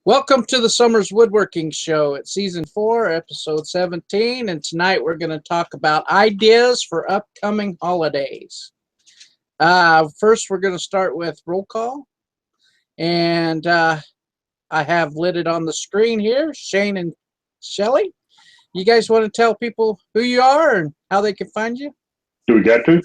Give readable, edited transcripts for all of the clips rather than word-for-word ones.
Welcome to the Summer's Woodworking Show. It's Season 4, Episode 17, and tonight we're going to talk about ideas for upcoming holidays. First, we're going to start with roll call, and I have lit it on the screen here, Shane and Shelly. You guys want to tell people who you are and how they can find you? Do we got to?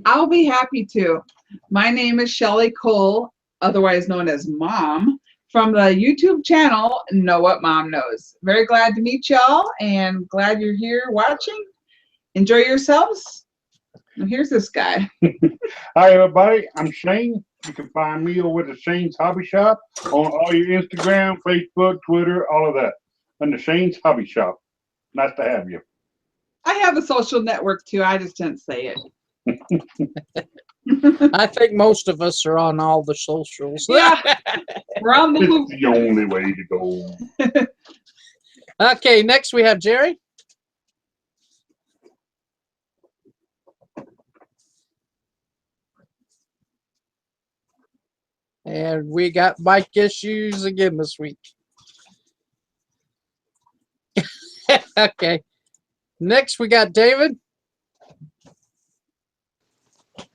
I'll be happy to. My name is Shelly Cole, otherwise known as Mom, from the YouTube channel Know What Mom Knows. Very glad to meet y'all and glad you're here watching. Enjoy yourselves. And here's this guy. Hi everybody, I'm Shane. You can find me over at Shane's Hobby Shop on all your Instagram, Facebook, Twitter, all of that. Under Shane's Hobby Shop. Nice to have you. I have a social network too, I just didn't say it. I think most of us are on all the socials. Yeah, we're on the loop. It's the only way to go. Okay, next we have Jerry. And we got mic issues again this week. Okay. Next we got David.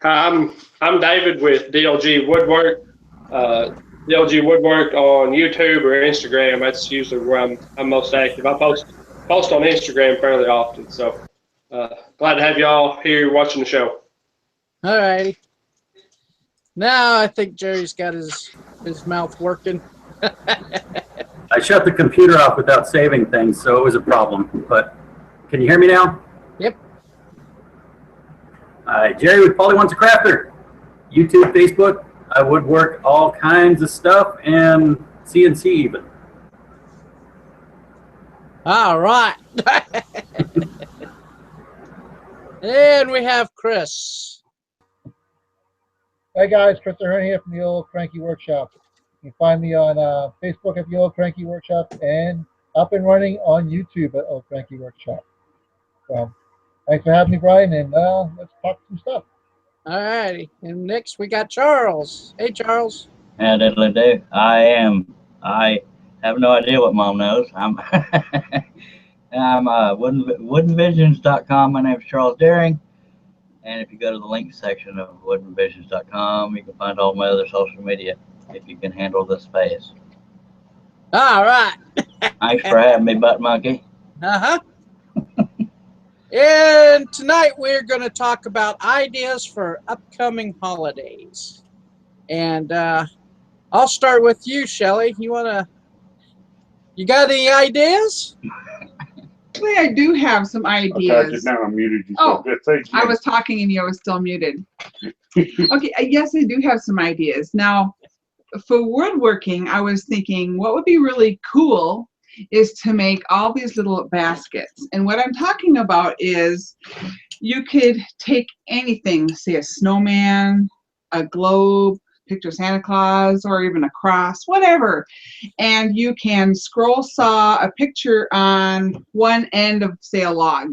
Hi, I'm David with DLG Woodwork. DLG Woodwork on YouTube or Instagram. That's usually where I'm most active. I post on Instagram fairly often. So glad to have y'all here watching the show. All righty. Now I think Jerry's got his mouth working. I shut the computer off without saving things, so it was a problem. But can you hear me now? Yep. Jerry with Polly Wants a Crafter. YouTube, Facebook. I woodwork all kinds of stuff and CNC even. All right. And we have Chris. Hey guys, Chris Ahern here from the Old Cranky Workshop. You can find me on Facebook at the Old Cranky Workshop and up and running on YouTube at Old Cranky Workshop. So, thanks for having me, Brian, and let's talk some stuff. All righty. And next we got Charles. Hey, Charles. And diddly do. I have no idea what Mom knows. I'm woodenvisions.com. My name is Charles Daring. And if you go to the link section of woodenvisions.com, you can find all my other social media if you can handle the space. All right. Thanks for having me, Butt Monkey. Uh-huh. And tonight we're going to talk about ideas for upcoming holidays. And I'll start with you, Shelly. You got any ideas? Actually, I do have some ideas. Okay, just now I muted you. Oh, I was talking and you was still muted. Okay, yes, I do have some ideas. Now, for woodworking, I was thinking what would be really cool is to make all these little baskets. And what I'm talking about is you could take anything, say a snowman, a globe, picture Santa Claus, or even a cross, whatever. And you can scroll saw a picture on one end of, say, a log.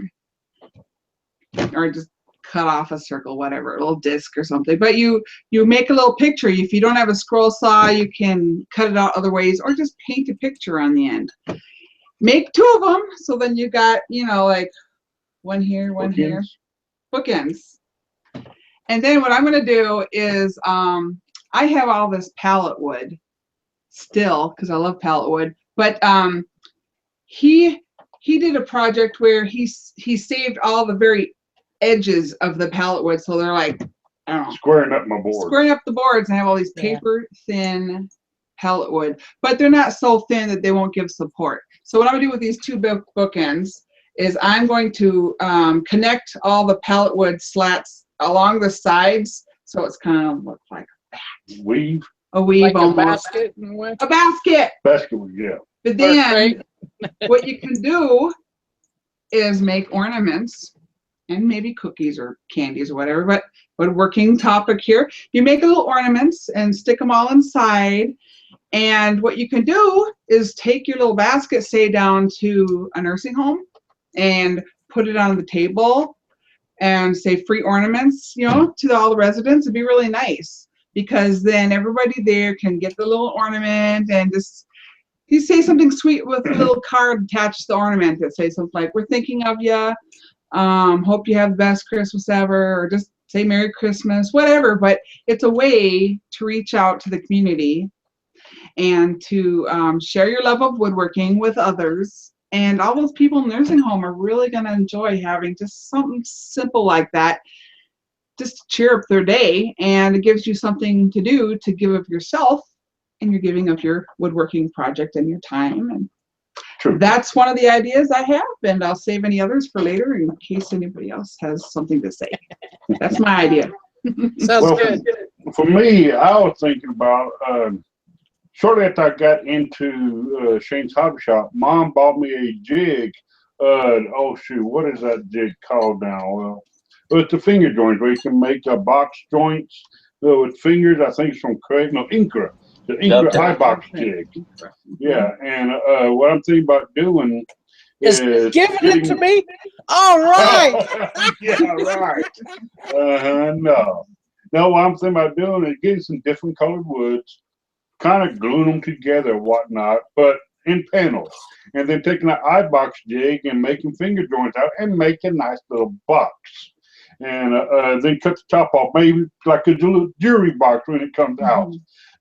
Or just cut off a circle, whatever, a little disc or something. But you make a little picture. If you don't have a scroll saw, you can cut it out other ways or just paint a picture on the end. Make two of them, so then you got, like one here, one here. Bookends. And then what I'm going to do is I have all this pallet wood still because I love pallet wood. But he did a project where he saved all the very edges of the pallet wood, so they're like, I don't know, Squaring up my board. Squaring up the boards, and I have all these paper thin pallet wood, but they're not so thin that they won't give support. So what I'm gonna do with these two bookends is I'm going to connect all the pallet wood slats along the sides, so it's kind of looks like a bat. Weave. A weave, like almost. A basket? A basket. Basket, yeah. But then what you can do is make ornaments and maybe cookies or candies or whatever, but woodworking topic here. You make little ornaments and stick them all inside. And what you can do is take your little basket, say down to a nursing home, and put it on the table and say free ornaments, to all the residents. It'd be really nice. because then everybody there can get the little ornament and just you say something sweet with a little card attached to the ornament that says something like, we're thinking of you, hope you have the best Christmas ever, or just say Merry Christmas, whatever. But it's a way to reach out to the community and to share your love of woodworking with others. And all those people in the nursing home are really going to enjoy having just something simple like that, just to cheer up their day. And it gives you something to do to give of yourself, and you're giving of your woodworking project and your time. And True. that's one of the ideas I have, and I'll save any others for later in case anybody else has something to say. That's my idea. Sounds Well, good. For me, I was thinking about shortly after I got into Shane's Hobby Shop, Mom bought me a jig. Oh shoot, what is that jig called now? Well, it's the finger joints where you can make box joints with fingers. I think it's from Craig, no, Incra. The Incra iBox jig. Yeah, and what I'm thinking about doing Is giving it to me? All right. Yeah, right. No. No, what I'm thinking about doing is getting some different colored woods, kind of gluing them together and whatnot, but in panels. And then taking an iBox jig and making finger joints out and make a nice little box. And then cut the top off, maybe like a little jewelry box when it comes out.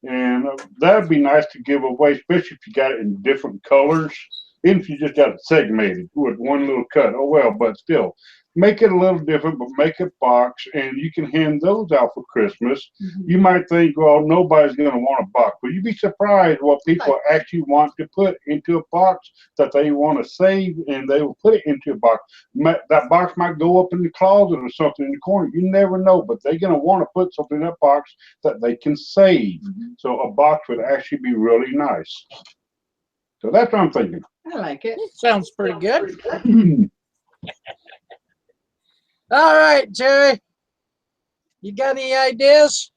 And that'd be nice to give away, especially if you got it in different colors. Even if you just got it segmented with one little cut. Oh, well, but still, make it a little different, but make a box, and you can hand those out for Christmas. You might think, well, nobody's going to want a box, but you'd be surprised what people actually want to put into a box that they want to save, and they will put it into a box. That box might go up in the closet or something in the corner. You never know, but they're going to want to put something in that box that they can save. So a box would actually be really nice. So that's what I'm thinking. I like it. Sounds pretty good. All right, Jerry. You got any ideas?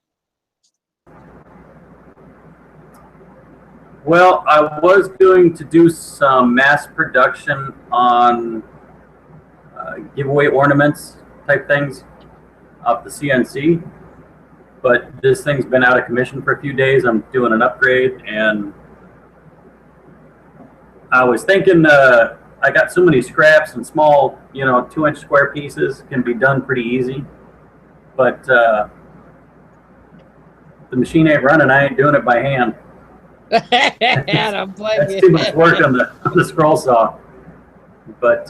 Well, I was going to do some mass production on giveaway ornaments type things off the CNC, but this thing's been out of commission for a few days. I'm doing an upgrade, and I was thinking I got so many scraps and small, 2-inch square pieces can be done pretty easy, but the machine ain't running. I ain't doing it by hand. That's too much work on the scroll saw. But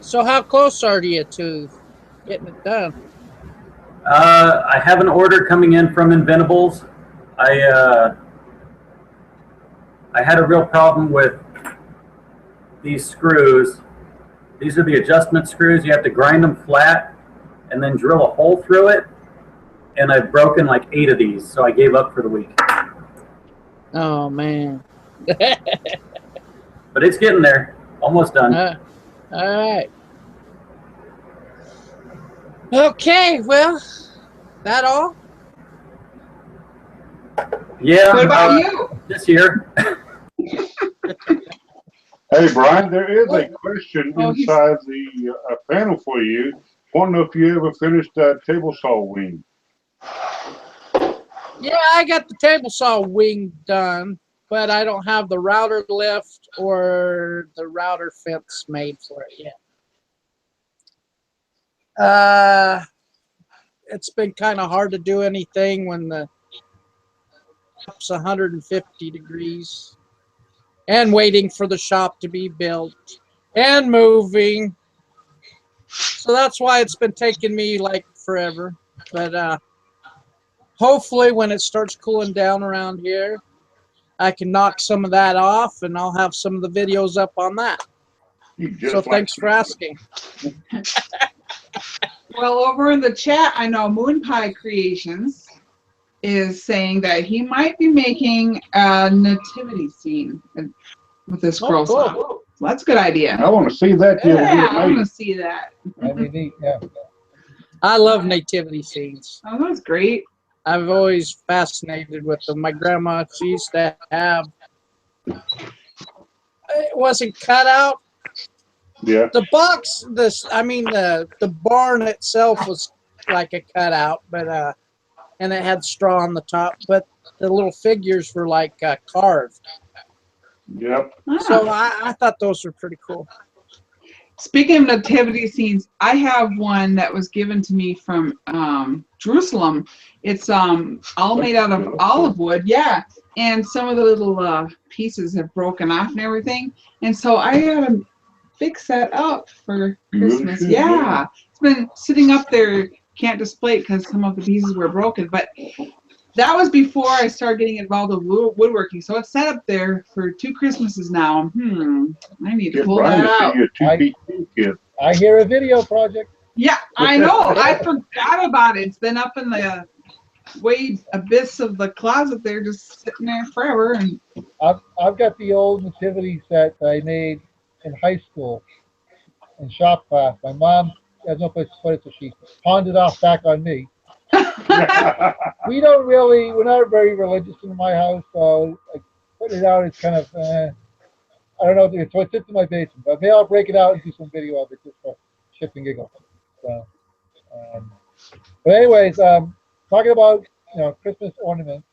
so how close are you to getting it done? I have an order coming in from Inventables. I had a real problem with these screws. These are the adjustment screws. You have to grind them flat and then drill a hole through it. And I've broken like 8 of these, so I gave up for the week. Oh, man. But it's getting there. Almost done. All right. Okay, well, that all? Yeah. What about you? This year. Hey, Brian, there is a question inside the panel for you. Want to know if you ever finished that table saw wing? Yeah, I got the table saw wing done, but I don't have the router lift or the router fence made for it yet. It's been kind of hard to do anything when the up's 150 degrees and waiting for the shop to be built and moving. So that's why it's been taking me like forever. But hopefully when it starts cooling down around here, I can knock some of that off and I'll have some of the videos up on that. So thanks for asking. Well, over in the chat, I know Moon Pie Creations is saying that he might be making a nativity scene with this scroll saw. So that's a good idea. I want to see that. Yeah, I want to see that. That'd be neat, yeah. I love nativity scenes. Oh, that's great. I've always fascinated with them. My grandma, she used to have, it wasn't cut out. Yeah. The box, the barn itself was like a cutout, but and it had straw on the top, but the little figures were like carved. Yep. So I thought those were pretty cool. Speaking of nativity scenes, I have one that was given to me from Jerusalem. It's all made out of olive wood, yeah. And some of the little pieces have broken off and everything. And so I got to fix that up for Christmas. Yeah. It's been sitting up there. Can't display it because some of the pieces were broken. But that was before I started getting involved with woodworking. So it's set up there for 2 Christmases now. I need to pull that out. I hear a video project. Yeah, I know. I forgot about it. It's been up in the way abyss of the closet there, just sitting there forever. And I've got the old nativity set that I made in high school in shop class. My mom has no place to put it, so she pawned it off back on me. We're not very religious in my house, so putting it out is kind of, I don't know, so it sits in my basement. But maybe I'll break it out and do some video of it just for shits and giggles. So, but anyways, talking about, Christmas ornaments.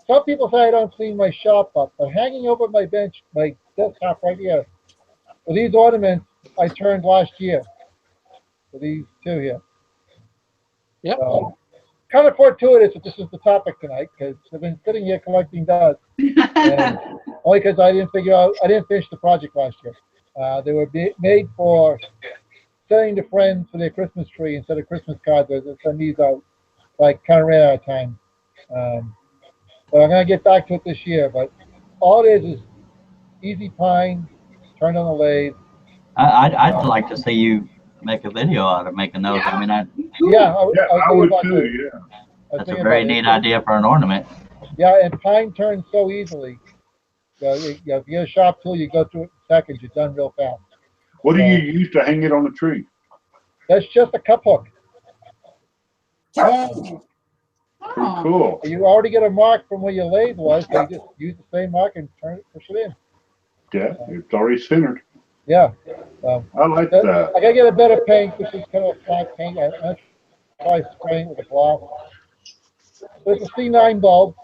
Some people say I don't clean my shop up, but hanging over my bench, my desktop right here, for these ornaments I turned last year. For these 2 here. Yep. Kind of fortuitous that this is the topic tonight, because I've been sitting here collecting dust. And only because I didn't finish the project last year. They were made for sending to friends for their Christmas tree instead of Christmas cards. I send these out. So I kind of ran out of time. But I'm going to get back to it this year. But all it is easy pine, turned on the lathe. I'd like to see you make a video out of making those. I mean, I would too. Yeah. That's a very neat idea for an ornament. Yeah, and pine turns so easily. If you get a sharp tool, you go through it in seconds. You're done real fast. What do you use to hang it on the tree? That's just a cup hook. Oh, pretty cool. You already get a mark from where your lathe was, so you just use the same mark and push it in. Yeah, it's already centered. Yeah. I like that. I gotta get a better paint. This is kind of a flat paint. I try spraying with a gloss. There's a C9 bulb,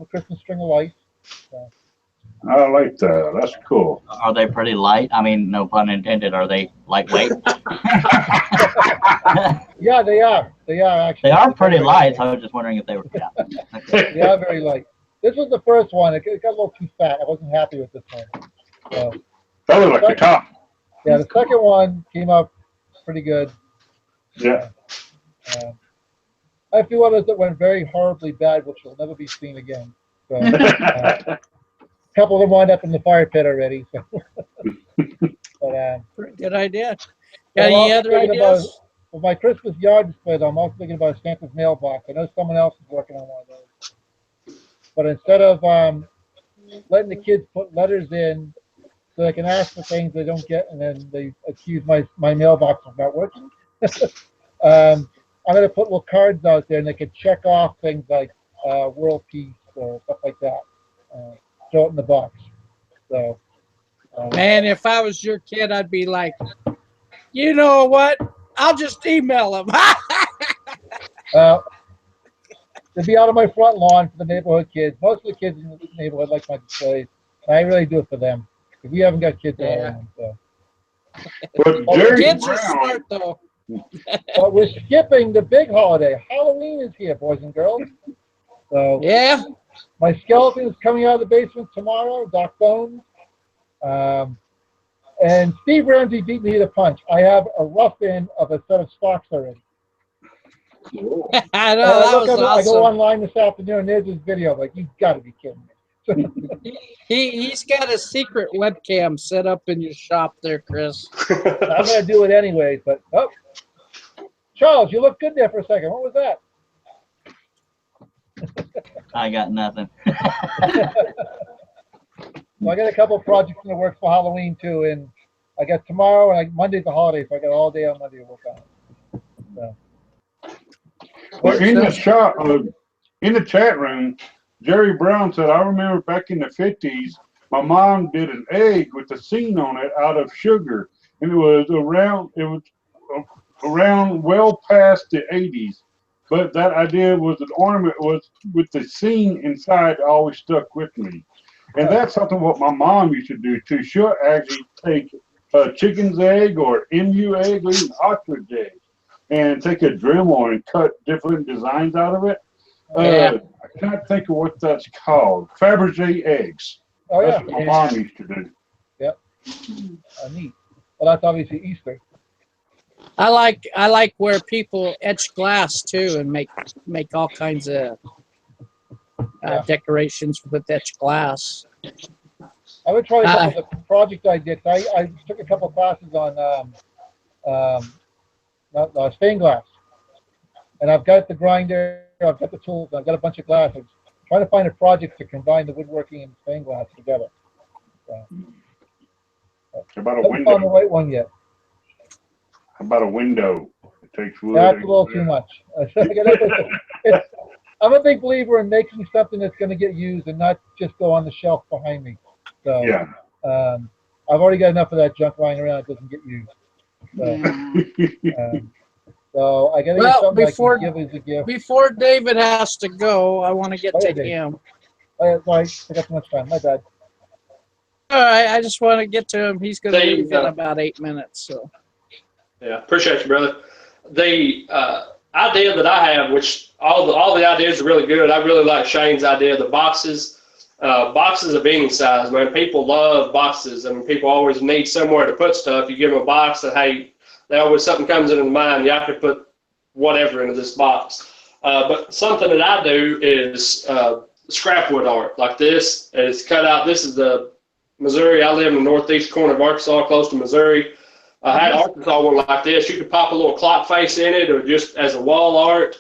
a Christmas string of lights. I like that. That's cool. Are they pretty light? I mean, no pun intended. Are they lightweight? Yeah, they are. They are actually. They are pretty light. So I was just wondering if they were. Yeah. Okay. They are very light. This was the first one. It got a little too fat. I wasn't happy with this one. So, that was like the top. Yeah, the second one came up pretty good. Yeah. I have a few others that went very horribly bad, which will never be seen again. So, a couple of them wound up in the fire pit already. So. But, pretty good idea. Got any other ideas? For my Christmas yard display, I'm also thinking about a Santa's mailbox. I know someone else is working on one of those. But instead of letting the kids put letters in so they can ask for things they don't get, and then they accuse my mailbox of not working, I'm going to put little cards out there, and they can check off things like world peace or stuff like that. Throw it in the box. So, man, if I was your kid, I'd be like, you know what? I'll just email them. They'll be out of my front lawn for the neighborhood kids. Most of the kids in the neighborhood like my displays. I really do it for them. Because we haven't got kids around. So. But kids are smart, though. But we're skipping the big holiday. Halloween is here, boys and girls. So yeah. My skeleton is coming out of the basement tomorrow, Doc Bones. And Steve Ramsey beat me to the punch. I have a rough end of a set of stocks already. I know, that was awesome. I go online this afternoon and there's this video. I'm like, you've got to be kidding me. He's got a secret webcam set up in your shop there, Chris. I'm going to do it anyways, but Charles, you look good there for a second. What was that? I got nothing. Well, I got a couple of projects in the works for Halloween too, and I got tomorrow and Monday's a holiday, so I got all day on Monday to work on it. So. Well, in the shop, in the chat room, Jerry Brown said, I remember back in the 50s, my mom did an egg with a scene on it out of sugar, and it was around well past the 80s. But that idea was an ornament was with the scene inside always stuck with me. And that's something what my mom used to do too. She'll actually take a chicken's egg or emu egg or even ostrich egg and take a Dremel and cut different designs out of it. Yeah. I can't think of what that's called. Fabergé eggs. Oh, yeah. That's what my mom used to do. Yep. Neat. Well, that's obviously Easter. I like where people etch glass too and make all kinds of decorations with etched glass. I would try a couple of the projects I did. I took a couple classes on stained glass, and I've got the grinder, I've got the tools, I've got a bunch of glass. I'm trying to find a project to combine the woodworking and stained glass together. How about a Haven't window? found the right one yet. How about a window? It takes wood. That's a little too much. I'm a big believer in making something that's going to get used and not just go on the shelf behind me. So Yeah. I've already got enough of that junk lying around that doesn't get used. So I got to get something I can give as a gift. Before David has to go, I want to get to him. Sorry, I got too much time. My bad. All right, I just want to get to him. He's going to leave in about 8 minutes. So. Yeah, appreciate you, brother. The idea that I have, which all the ideas are really good. I really like Shane's idea of the boxes. Boxes of any size, man. People love boxes. I mean, people always need somewhere to put stuff. You give them a box, and hey, they always something comes into mind. Yeah, I could put whatever into this box. But something that I do is scrap wood art like this. And it's cut out. This is the Missouri. I live in the northeast corner of Arkansas, close to Missouri. I had Arkansas one like this. You could pop a little clock face in it or just as a wall art.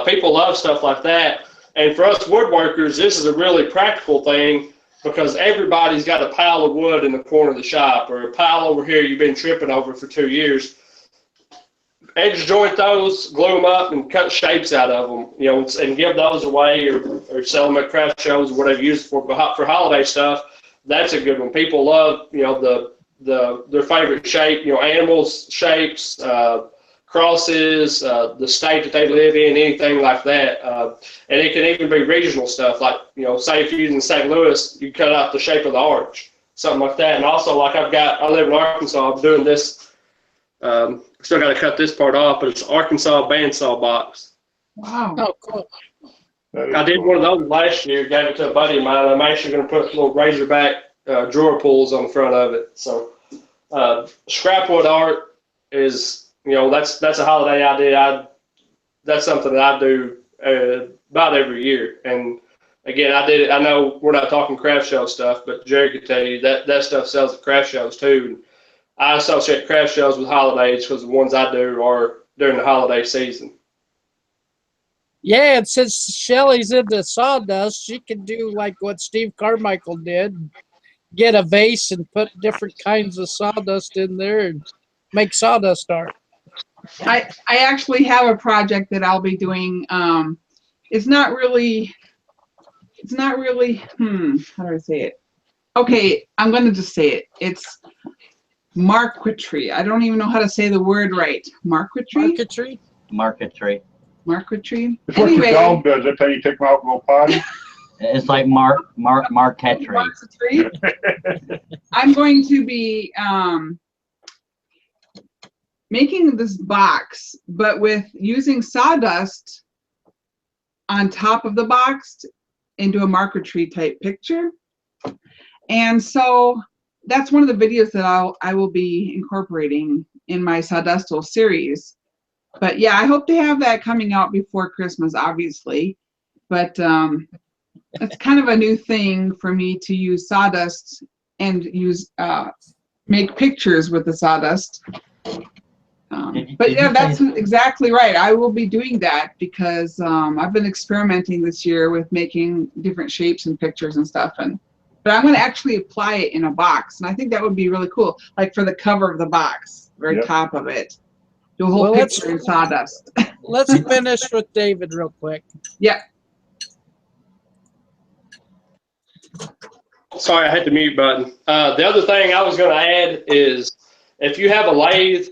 People love stuff like that. And for us woodworkers, this is a really practical thing because everybody's got a pile of wood in the corner of the shop or a pile over here you've been tripping over for 2 years. Edge joint those, glue them up, and cut shapes out of them, you know, and give those away or sell them at craft shows or whatever you use it for. But for holiday stuff, that's a good one. People love, you know, their favorite shape, you know, animals, shapes, crosses, the state that they live in, anything like that. And it can even be regional stuff, like, you know, say if you're in St. Louis, you cut out the shape of the arch, something like that. And also, like I live in Arkansas, I'm doing this, still got to cut this part off, but it's Arkansas bandsaw box. Wow. Oh, cool. I did one of those last year, gave it to a buddy of mine. I'm actually going to put little razorback drawer pulls on the front of it. So scrap wood art is, you know, that's a holiday idea. That's something that I do about every year. And again, I did it. I know we're not talking craft show stuff, but Jerry could tell you that stuff sells at craft shows too. And I associate craft shows with holidays because the ones I do are during the holiday season. Yeah, and since Shelly's into sawdust, she can do like what Steve Carmichael did. Get a vase and put different kinds of sawdust in there and make sawdust art. I actually have a project that I'll be doing. It's not really, how do I say it? Okay, I'm going to just say it. It's marquetry. I don't even know how to say the word right. Marquetry? Marquetry? Marquetry. Marquetry. It's what your dog does. That's how you take them out and go potty. It's like marquetry. Marquetry. I'm going to be making this box, but with using sawdust on top of the box into a marquetry type picture. And so that's one of the videos that I will be incorporating in my Sawdustal series. But yeah, I hope to have that coming out before Christmas, obviously. But it's kind of a new thing for me to use sawdust and use make pictures with the sawdust. But yeah, that's exactly right. I will be doing that because I've been experimenting this year with making different shapes and pictures and stuff. But I'm going to actually apply it in a box, and I think that would be really cool. Like for the cover of the box, very top of it, do a whole picture in sawdust. Let's finish with David real quick. Yeah. Sorry, I hit the mute button. The other thing I was going to add is if you have a lathe,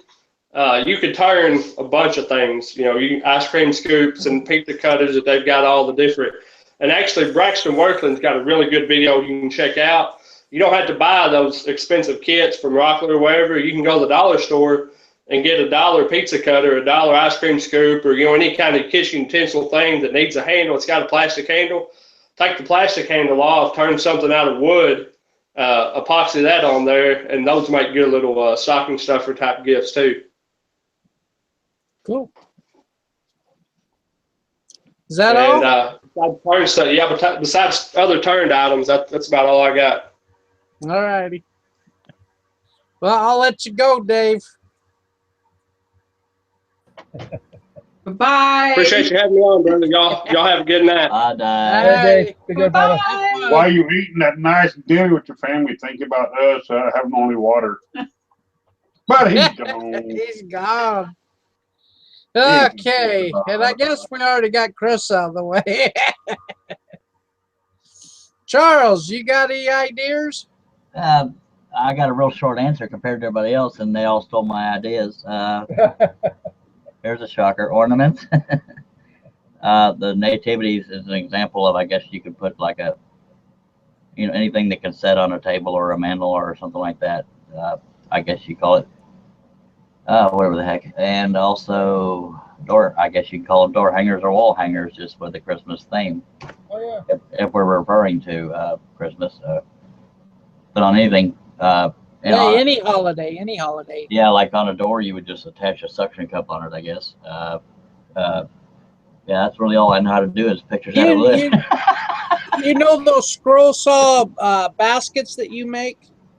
you could turn a bunch of things. You know, you ice cream scoops and pizza cutters that they've got all the different. And actually, Braxton Workland's got a really good video you can check out. You don't have to buy those expensive kits from Rockland or wherever. You can go to the dollar store and get a $1 pizza cutter, a $1 ice cream scoop, or any kind of kitchen utensil thing that needs a handle. It's got a plastic handle. Take the plastic handle off, turn something out of wood, epoxy that on there, and those make good little stocking stuffer type gifts too. Cool. Is that all? And besides other turned items, that's about all I got. All righty. Well, I'll let you go, Dave. Bye. Appreciate you having me on, brother. Y'all have a good night. Bye, Dave. Hey, Dave. Be good, brother. Bye. While you're eating that nice dinner with your family, think about us having only water. But he's gone. He's gone. Okay, and I guess we already got Chris out of the way. Charles, you got any ideas? I got a real short answer compared to everybody else, and they all stole my ideas. Here's a shocker. Ornaments. The nativities is an example of, I guess you could put like a, anything that can set on a table or a mantle or something like that. I guess you call it, whatever the heck. And also I guess you could call them door hangers or wall hangers, just with the Christmas theme. Oh, yeah. If we're referring to Christmas. But on anything, Any holiday. yeah, like on a door, you would just attach a suction cup on it, I guess. Yeah, that's really all I know how to do is pictures out of wood. You know those scroll saw baskets that you make?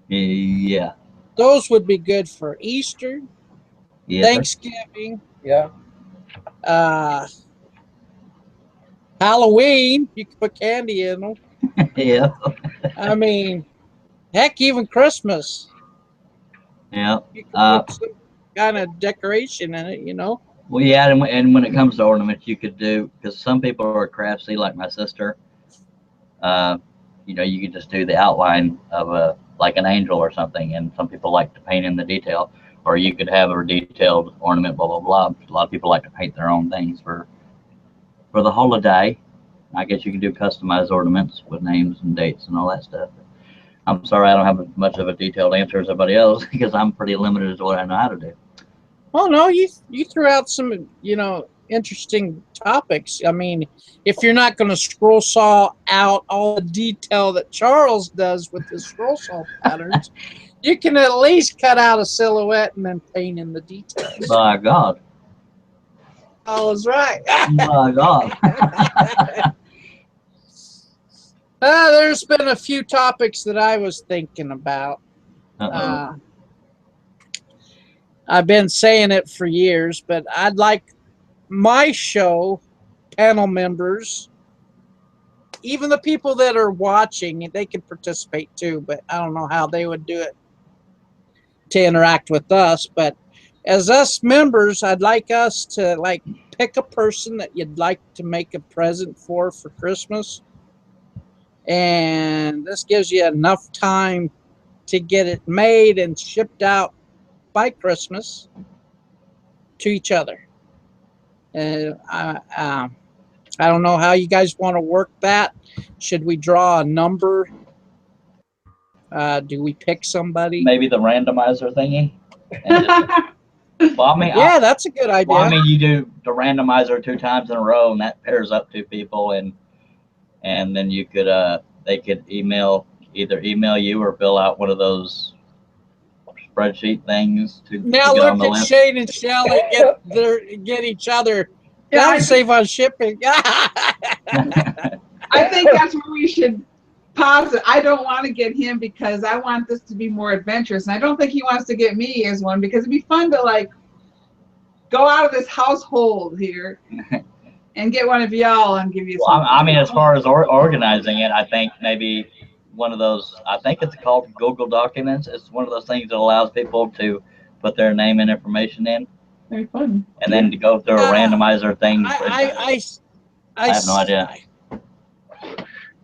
Yeah. Those would be good for Easter, Yeah. Thanksgiving, Yeah. Halloween. You can put candy in them. Yeah. I mean, heck, even Christmas. Yeah. You can put some kind of decoration in it, Well, yeah, and when it comes to ornaments, you could do, because some people are craftsy, like my sister. You could just do the outline of like an angel or something, and some people like to paint in the detail, or you could have a detailed ornament, blah blah blah. A lot of people like to paint their own things for the holiday. I guess you can do customized ornaments with names and dates and all that stuff. I'm sorry I don't have much of a detailed answer as everybody else, because I'm pretty limited as to what I know how to do. Well, no, you threw out some, interesting topics. I mean, if you're not going to scroll saw out all the detail that Charles does with his scroll saw patterns, you can at least cut out a silhouette and then paint in the details. By God. I was right. My God. There's been a few topics that I was thinking about. I've been saying it for years, but I'd like my show panel members, even the people that are watching, they can participate too, but I don't know how they would do it to interact with us. But as us members, I'd like us to pick a person that you'd like to make a present for Christmas. And this gives you enough time to get it made and shipped out by Christmas to each other. I don't know how you guys want to work that. Should we draw a number? Do we pick somebody? Maybe the randomizer thingy. Well, I mean, yeah, that's a good idea. Well, I mean, you do the randomizer 2 times in a row, and that pairs up 2 people, and then you could they could either email you or fill out one of those spreadsheet things to now get on look the at list. Shane and Shelly get each other. Yeah, That'll save on shipping. I think that's where we should pause it. I don't want to get him because I want this to be more adventurous, and I don't think he wants to get me as one, because it'd be fun to go out of this household here and get one of y'all and give you. Well, I mean, as far as organizing it, I think maybe one of those. I think it's called Google Documents. It's one of those things that allows people to put their name and information in. Very fun. And then to go through a randomizer thing. I have no idea.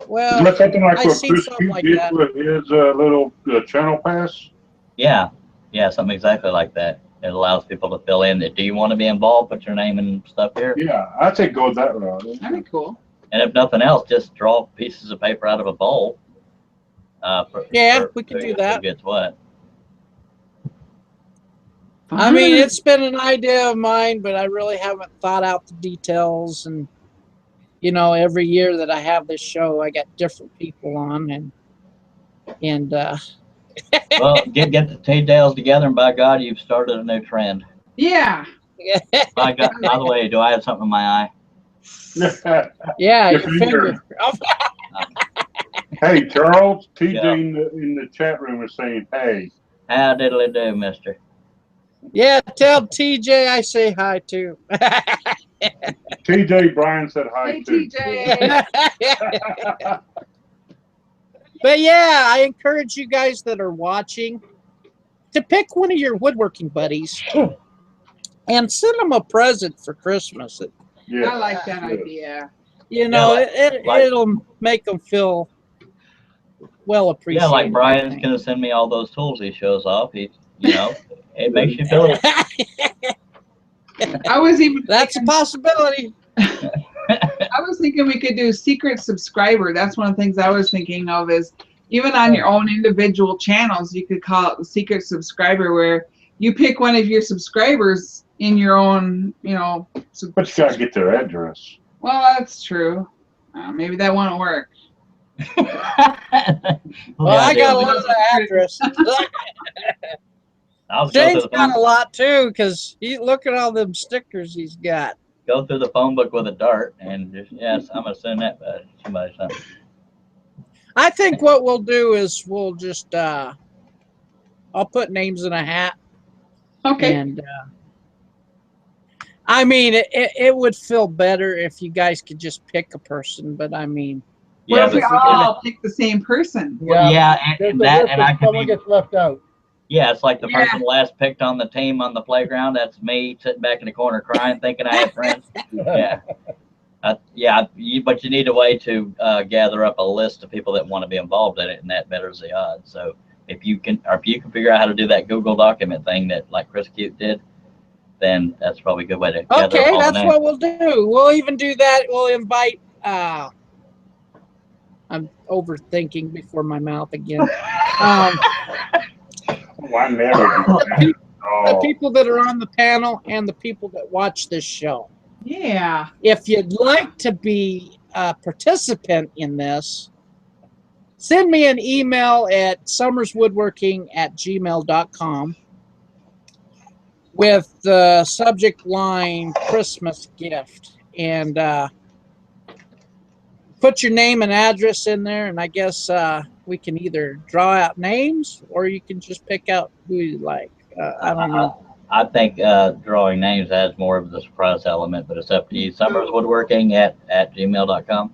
Well, That's something like I what see Chris something like did that. with his little channel pass. Yeah, something exactly like that. It allows people to fill in that, do you want to be involved? Put your name and stuff here. Yeah, I'd say go that route. That'd be cool. And if nothing else, just draw pieces of paper out of a bowl. We could do that. Who gets what? I mean, it's been an idea of mine, but I really haven't thought out the details. And, you know, every year that I have this show, I got different people on. And Well, get the T-tails together, and by God, you've started a new trend. Yeah. By God, by the way, do I have something in my eye? yeah, Your your finger. Hey, Charles, TJ Yeah. in the chat room is saying, hey. How diddly do, mister? Yeah, tell TJ I say hi too. TJ Brian said hi Hey, too. TJ. But yeah, I encourage you guys that are watching to pick one of your woodworking buddies and send them a present for Christmas. Yeah. I like that idea. You know, Yeah, it'll make them feel well appreciated. Yeah, like Brian's gonna send me all those tools he shows off. He, you know, it makes you feel. I was even. That's a possibility. I was thinking we could do secret subscriber. That's one of the things I was thinking of is even on your own individual channels, you could call it the secret subscriber where you pick one of your subscribers in your own, you know. But you gotta get their address. Well, that's true. Maybe that won't work. Well, I got a lot of addresses. James got a lot too, because look at all them stickers he's got. Go through the phone book with a dart and just, yes, I'm gonna send that to somebody something. I think what we'll do is we'll just I'll put names in a hat. Okay. And I mean, it would feel better if you guys could just pick a person, but I mean, What Yeah, if we but all pick the same person? yeah, There's and a that, risk and that I could someone be, gets left out. yeah, it's like the Yeah. person last picked on the team on the playground. That's me sitting back in the corner crying, thinking I have friends. Yeah. But you need a way to gather up a list of people that want to be involved in it, and that betters the odds. So if you can figure out how to do that Google document thing that like Chris Cute did, then that's probably a good way to gather okay, up all the that's names. what we'll do. We'll even do that. We'll invite. I'm overthinking before my mouth again. Why never do that? The people that are on the panel and the people that watch this show. Yeah. If you'd like to be a participant in this, send me an email at summerswoodworking@gmail.com with the subject line Christmas gift, and put your name and address in there, and I guess we can either draw out names or you can just pick out who you like. I don't know. I think drawing names adds more of the surprise element, but it's up to you. Summerswoodworking@gmail.com.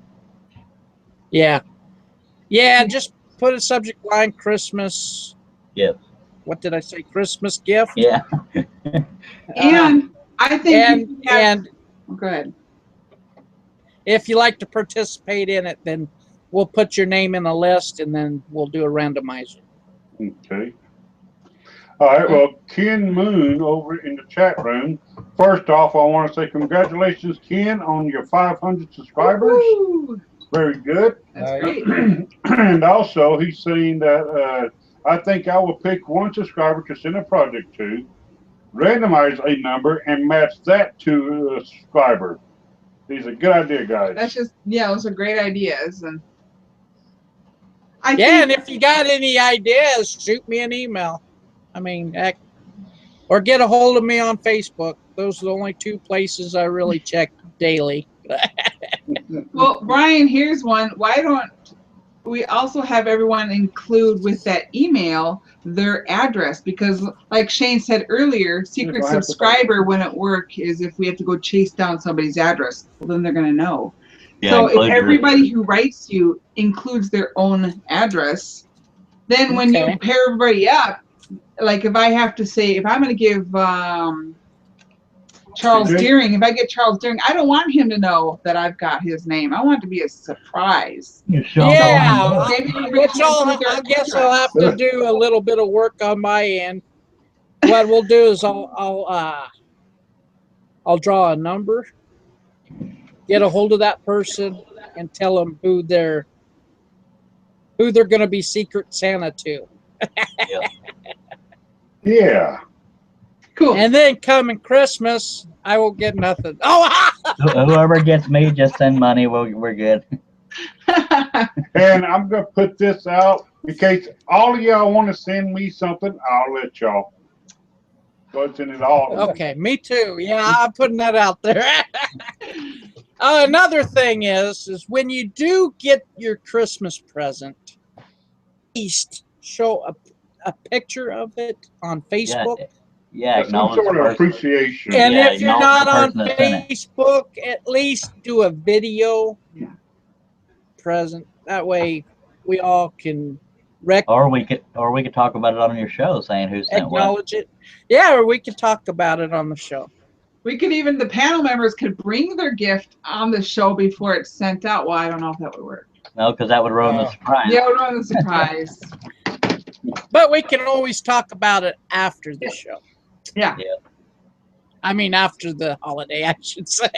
Yeah, just put a subject line Christmas. Gift. What did I say? Christmas gift. Yeah. And I think and go ahead. if you like to participate in it, then we'll put your name in a list and then we'll do a randomizer. Okay. All right. Well, Ken Moon over in the chat room. First off, I want to say congratulations, Ken, on your 500 subscribers. Woo! Very good. That's Nice. great. And also, he's saying that I think I will pick one subscriber to send a project to, randomize a number, and match that to a subscriber. These are good idea, guys. That's just those are great ideas, and And if you got any ideas, shoot me an email. I mean, heck, or get a hold of me on Facebook. Those are the only two places I really check daily. Well, Brian, here's one. Why don't we also have everyone include with that email their address? Because like Shane said earlier, secret subscriber wouldn't work is if we have to go chase down somebody's address. Well, then they're going to know. Yeah, So if include your- everybody who writes you includes their own address, then when you pair everybody up, like if I have to say, if I'm going to give Charles Deering, if I get Charles Deering, I don't want him to know that I've got his name. I want it to be a surprise. Yeah, Maybe I guess I'll have to do a little bit of work on my end. what we'll do is I'll draw a number, get a hold of that person, and tell them who they're going to be Secret Santa to. Yeah. Cool. And then coming Christmas, I will get nothing. Oh, Whoever gets me, just send money. We're good. And I'm going to put this out in case all of y'all want to send me something. I'll let y'all. Go ahead and send it all. okay, me too. Yeah, I'm putting that out there. Another thing is when you do get your Christmas present, at least show a picture of it on Facebook. Yeah, Some sort of appreciation. And Yeah, if you're not on acknowledge the person that's in it. Facebook, at least do a video Yeah. present. That way we all can Or we could talk about it on your show, saying who sent what. acknowledge it. Yeah, or we could talk about it on the show. We could even, the panel members could bring their gift on the show before it's sent out. Well, I don't know if that would work. No, because that would ruin the surprise. Yeah, it would ruin the surprise. But we can always talk about it after the show. Yeah. I mean, after the holiday, I should say.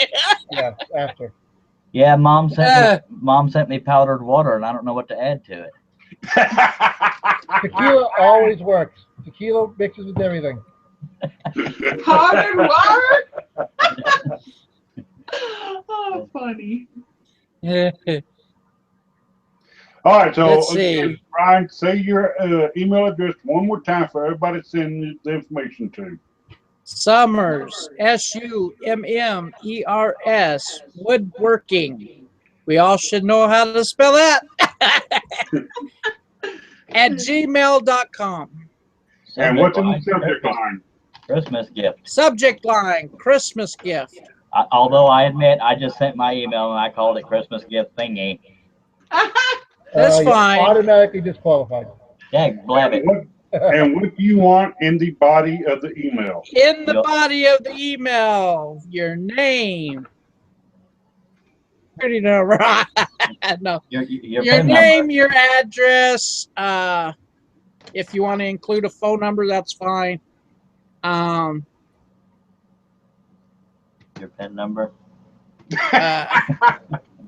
Yeah, after. Yeah, Mom sent me powdered water, and I don't know what to add to it. Tequila always works. Tequila mixes with everything. Powdered water? Oh, funny. All right, so Let's again, see. Brian, say your email address one more time for everybody to send the information to. Summers, SUMMERS, Woodworking. We all should know how to spell that. At gmail.com. And what's in the subject line? Christmas gift. Subject line, Christmas gift. Although I admit, I just sent my email and I called it Christmas gift thingy. That's You're fine. automatically disqualified. Yeah, blab it. And what do you want in the body of the email? In the body of the email, your name. Pretty number. No. Your name, number. your address. If you want to include a phone number, that's fine. Your PIN number.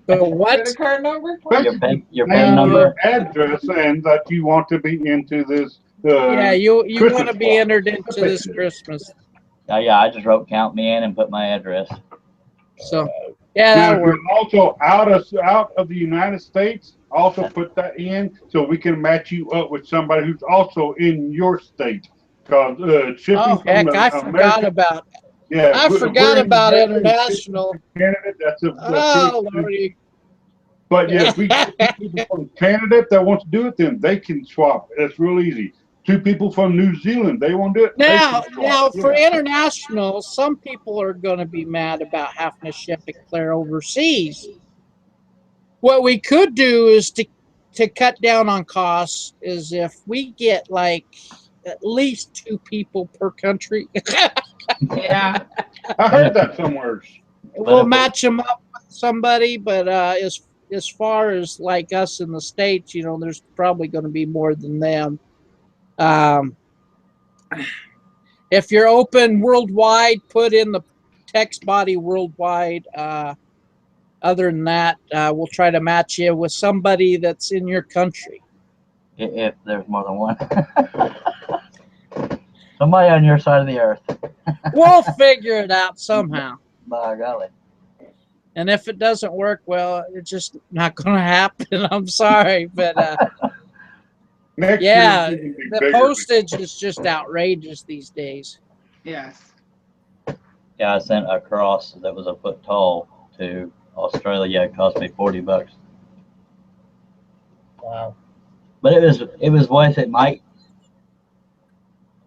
The what? Credit card number? Your PIN number. Address and that you want to be into this. Yeah, you Christmas want to be swap. entered into this Christmas. Yeah, I just wrote count me in and put my address. So, yeah, Now, that'll if work. you're also out of the United States, also put that in so we can match you up with somebody who's also in your state. Because shipping Oh, from heck, I America, forgot about yeah, I forgot we're in about America, international. Canada, that's a Oh, pretty, Lordy. but yeah, if we get people from Canada that want to do it, then they can swap. It's real easy. 2 people from New Zealand, they want to do it. they Now, can swap. for international, some people are going to be mad about having to ship it clear overseas. What we could do is to cut down on costs is if we get like at least 2 people per country. Yeah. I heard that somewhere. We'll match them up with somebody, but as far as like us in the States, you know, there's probably going to be more than them. If you're open worldwide, put in the text body worldwide. Other than that, we'll try to match you with somebody that's in your country. If there's more than one. Somebody on your side of the earth. We'll figure it out somehow. By golly. And if it doesn't work, well, it's just not going to happen. I'm sorry, but Next yeah, year, we can be the bigger. postage is just outrageous these days. Yes. Yeah, I sent a cross that was a foot tall to Australia. It cost me $40. Wow. But it was worth it, Mike.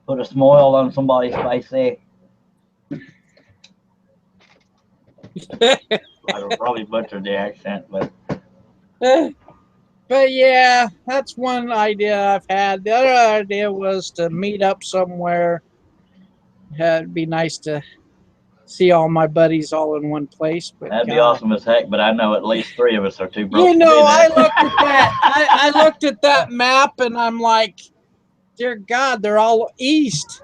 Put a smile on somebody's face there. I probably butchered the accent, but But yeah, that's one idea I've had. The other idea was to meet up somewhere. It'd be nice to see all my buddies all in one place. But that'd be awesome as heck. But I know at least 3 of us are too broke. You to know, be I there. looked at that. I looked at that map, and I'm like, dear God, they're all east.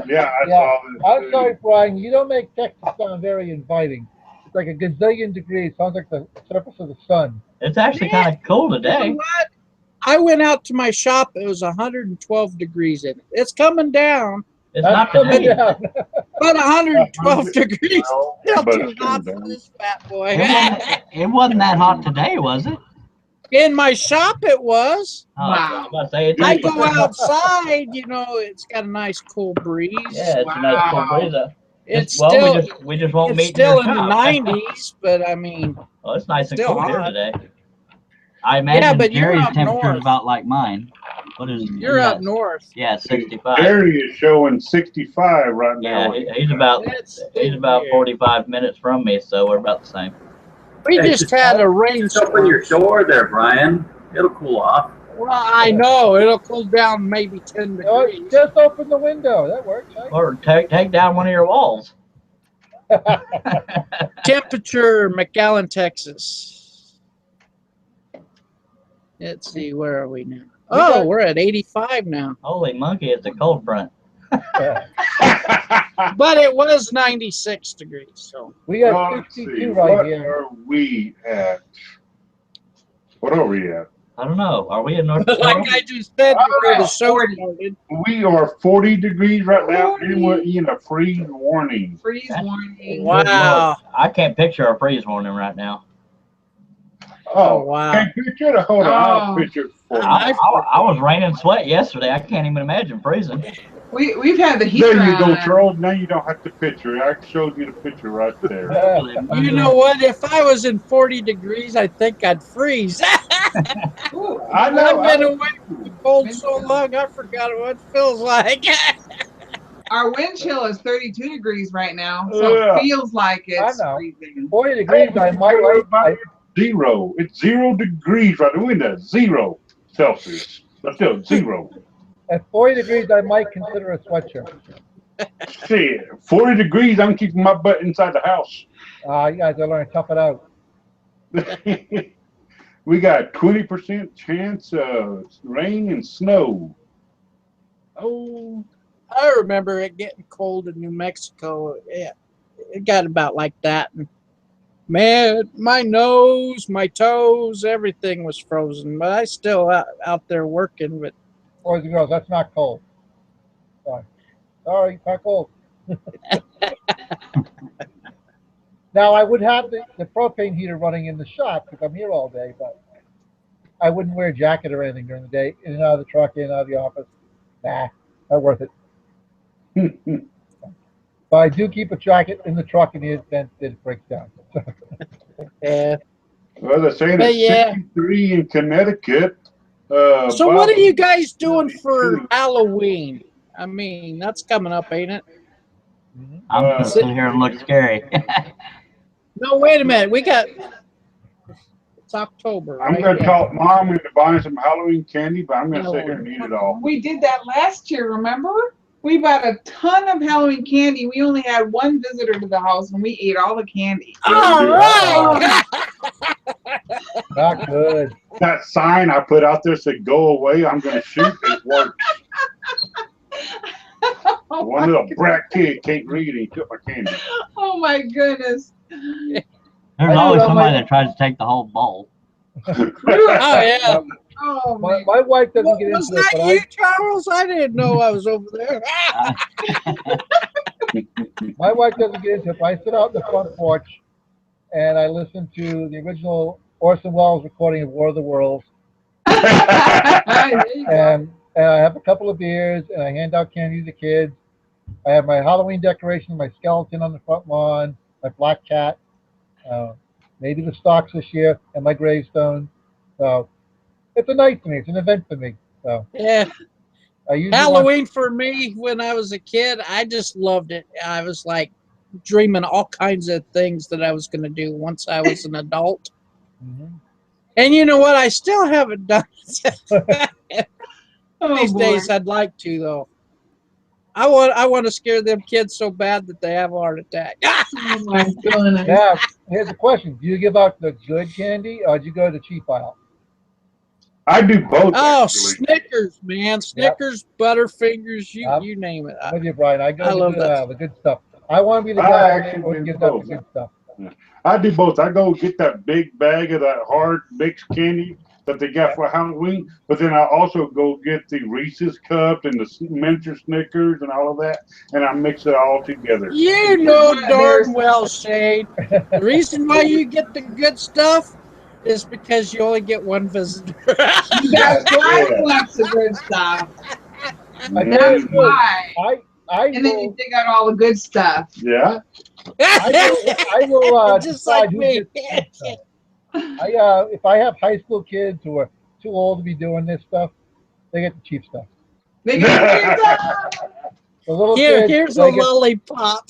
Yeah, I Yeah. saw this. I'm too. sorry, Brian. You don't make Texas sound very inviting. It's like a gazillion degrees. Sounds like the surface of the sun. It's actually kind of cool You know today. what? I went out to my shop. It was 112 degrees in it. It's coming down, It's That's not coming today. down. but 112 degrees. Well, Still but too it's hot coming for down. this fat boy. It wasn't that hot today, was it? In my shop, it was. Oh, Wow. I was about to say, it's I actually, go outside. You know, it's got a nice cool breeze. yeah, it's a nice cool Wow. breeze. It's Well, still we just won't it's meet still in in your the shop. 90s, but I mean, Well, it's nice and still cool here hot. today. I imagine but you're Jerry's up temperature north. is about like mine. What is You're yeah, up north. Yeah, it's 65. Gary is showing 65 right Yeah, now. he's about That's he's about weird. 45 minutes from me, so we're about the same. We Hey, just had a Just rainstorm. open your door there, Brian. It'll cool off. Well, I know it'll cool down maybe 10 Oh, degrees. just open the window. That works, right? Or take down one of your walls. Temperature, McAllen, Texas. Let's see, where are we now? Oh, we're at 85 now. Holy monkey, it's a cold front. But it was 96 degrees. So We got Well, let's 62 see. right What here. are we at? What are we at? I don't know. Are we in North like Dakota? I just said before the show 40. started. We are 40 degrees right now, 40. and we're in a freeze warning. Freeze That's- warning. Wow. I can't picture a freeze warning right now. Oh, wow. Can't picture it? Hold on, I'll Oh. picture it for you. I- I was raining sweat yesterday. I can't even imagine freezing. We've had the heater There you go, on. Charles. Now you don't have to picture it. I showed you the picture right there. You know what? If I was in 40 degrees, I think I'd freeze. Ooh, I know. I've been away from the cold so long, I forgot what it feels like. our wind chill is 32 degrees right now, so Yeah. it feels like it's I know. freezing. 40 degrees, I might like. Zero. It's 0 degrees right now. We're at 0 Celsius. But still, 0. At 40 degrees, I might consider a sweatshirt. Shit. 40 degrees, I'm keeping my butt inside the house. You guys gotta learn to tough it out. We got 20% chance of rain and snow. Oh, I remember it getting cold in New Mexico. Yeah, it got about like that. And man, my nose, my toes, everything was frozen. But I still out there working. But Boys and girls, that's not cold. Sorry, not cold. Now, I would have the propane heater running in the shop because I'm here all day, but I wouldn't wear a jacket or anything during the day, in and out of the truck, in and out of the office. Nah, not worth it. But I do keep a jacket in the truck in the event that it breaks down. yeah. well, they're saying But it's yeah. 63 in Connecticut. So what are you guys doing for 32. Halloween? I mean, that's coming up, ain't it? I'm gonna sit here and look scary. No, wait a minute. We got it's October. I'm right? going to Yeah. talk Mom into buying some Halloween candy, but I'm going to sit here and eat it all. We did that last year, remember? We bought a ton of Halloween candy. We only had one visitor to the house, and we ate all the candy. All right. Not good. That sign I put out there said, "Go away, I'm going to shoot." It worked. Oh One my, little brat kid can't read and he took my candy. oh my goodness. There's I always know somebody my- that tries to take the whole bowl. Oh yeah. Oh My, man. my wife doesn't get Was into it, that but you, Charles? I didn't know I was over there. my wife doesn't get into it. But I sit out in the front porch and I listen to the original Orson Welles recording of War of the Worlds, There you go. and I have a couple of beers and I hand out candy to the kids. I have my Halloween decoration, my skeleton on the front lawn, my black cat, maybe the stocks this year, and my gravestone. So it's a night for me. It's an event for me. So Yeah. I usually Halloween for me when I was a kid, I just loved it. I was like dreaming all kinds of things that I was going to do once I was an adult. And you know what? I still haven't done it. Oh, These boy. days I'd like to though. I want to scare them kids so bad that they have a heart attack. Oh my goodness. Now, here's the question: do you give out the good candy, or do you go to the cheap aisle? I do both. Oh, actually. Snickers, man. Snickers, Butterfingers, you name it. I'm with you, Brian. I I go love to that. the good stuff. I want to be the I guy actually who do gives out the both. good stuff. I do both. I go get that big bag of that hard mixed candy that they got for Halloween, but then I also go get the Reese's cups and the Mentor Snickers and all of that, and I mix it all together. You know There's- darn well, Shane. The reason why you get the good stuff is because you only get one visitor. You got lots of good stuff. That's Mhm. why. I And then you will, dig out all the good stuff. Yeah. I will Just decide like who me. gets the good stuff. If I have high school kids who are too old to be doing this stuff, they get the cheap stuff. They get the good stuff. The little Here's kids, a they get lollipop.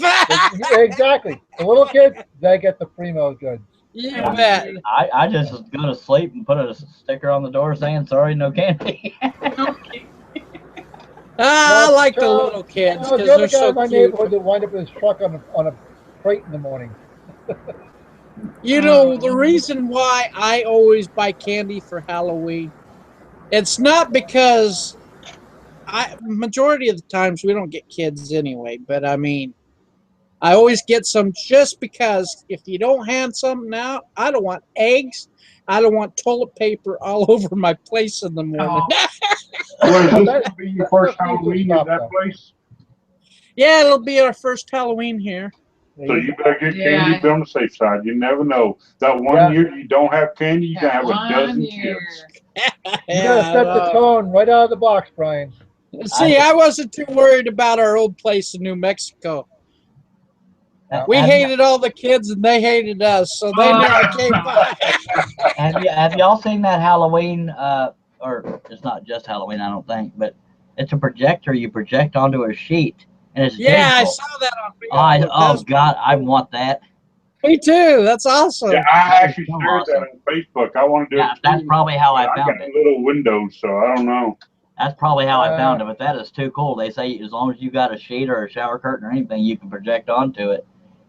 exactly. The little kids, they get the primo goods. You bet. I just go to sleep and put a sticker on the door saying sorry, no candy. I like the Charles, little kids No, because the other they're guy so in my cute. neighborhood that wind up in his truck on a crate in the morning. You know, the reason why I always buy candy for Halloween, it's not because majority of the times we don't get kids anyway, but I mean, I always get some just because if you don't hand something out, I don't want eggs. I don't want toilet paper all over my place in the morning. Well, is this That- gonna be your first that usually Halloween at stops that them. place? Yeah, it'll be our first Halloween here. So you better get Yeah. candy, be on the safe side. You never know. That one Yeah. year you don't have candy, you're gonna have a One dozen year. kids. You gotta set the tone right out of the box, Brian. See, I wasn't too worried about our old place in New Mexico. We hated all the kids and they hated us, so they never came by. Have y'all seen that Halloween? Or it's not just Halloween, I don't think, but it's a projector you project onto a sheet, and it's Yeah, I digital. saw that on video. Oh God, I want that. Me too. That's awesome. Yeah, I actually so shared that on Facebook. I want to do Yeah, it. that's too. probably how I I found got it. little windows, so I don't know. That's probably how I found it, but that is too cool. They say as long as you got a sheet or a shower curtain or anything, you can project onto it,